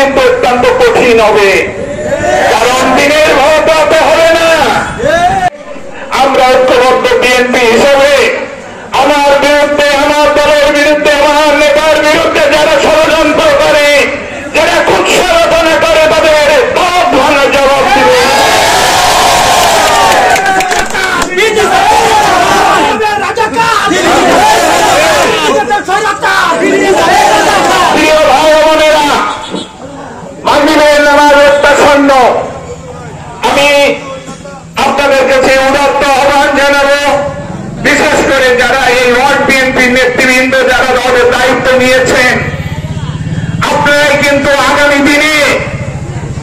কিন্তু অত্যন্ত কঠিন হবে, কারণ দিনের ভোট হতে হবে না। আমরা ঐক্যবদ্ধ বিএনপি হিসেবে আমার বিরুদ্ধে, আমার দলের বিরুদ্ধে, আমার নেতার বিরুদ্ধে যারা ষড়যন্ত্র করে, যারা কুৎসারচনা করে, তাদের সব ধরনের জবাব দিবে। প্রিয় ভাই বোনেরা, মাগরিবের নামাজ অত্যাসন্ন। আমি আপনাদের কাছে উদাত্ত আহ্বান জানাবো, বিশেষ করে যারা এই ওয়ার্ড বিএনপির নেতৃবৃন্দ যারা দলের দায়িত্ব নিয়েছেন, আপনারাই কিন্তু আগামী দিনে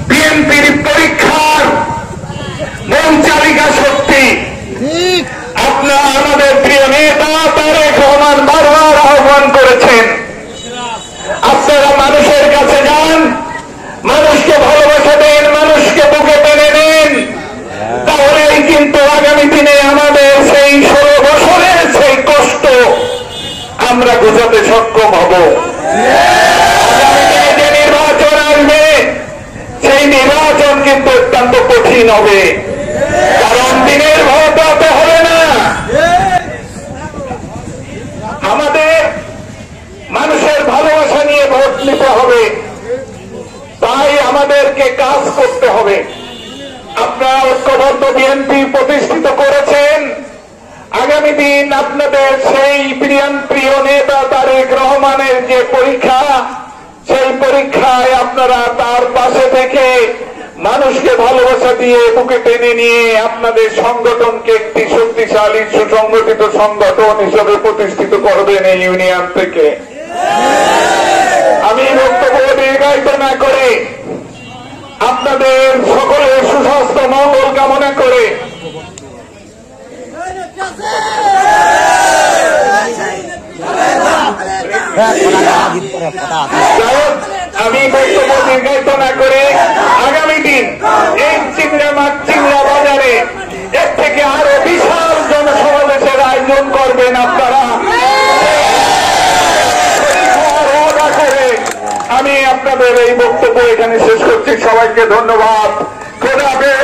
বিএনপির পরীক্ষার মূল চালিকা শক্তি। আপনারা আমাদের প্রিয় নেতা তারেক রহমান বারবার আহ্বান করেছেন, আপনারা মানুষের কাছে যান, মানুষকে ভালোবাসা দেন, মানুষকে বুকে টেনে নেন, তাহলেই কিন্তু আগামী দিনে আমাদের সেই 16 বছরের সেই কষ্ট আমরা বোঝাতে সক্ষম হব। আগামী দিনে যে নির্বাচন আসবে, সেই নির্বাচন কিন্তু অত্যন্ত কঠিন হবে, কারণ দিনের ভোট হতে হবে না। আমাদের মানুষের ভালোবাসা নিয়ে ভোট নিতে হবে, তাই আমাদেরকে কাজ করতে হবে। আপনারা ঐক্যবদ্ধ বিএনপি প্রতিষ্ঠিত করেছেন, আগামী দিন আপনাদের সেই প্রিয় নেতা তারেক রহমানের যে পরীক্ষা, সেই পরীক্ষায় আপনারা তার পাশে থেকে মানুষকে ভালোবাসা দিয়ে বুকে টেনে নিয়ে আপনাদের সংগঠনকে একটি শক্তিশালী সুসংগঠিত সংগঠন হিসেবে প্রতিষ্ঠিত করবেন এই ইউনিয়ন থেকে। আমি বক্তব্য দীর্ঘায়িত না করে আপনাদের সকলের সুস্বাস্থ্য মঙ্গল কামনা করে আমি বক্তব্য দীর্ঘায়িত না করে আগামী দিন এই চিংড়া বাজারে এর থেকে আরো বিশাল জনসমাবেশের আয়োজন করবেন আপনারা। আমি আপনাদের এই বক্তব্য এখানে শেষ করছি। সবাইকে ধন্যবাদ। খোদা হাফেজ।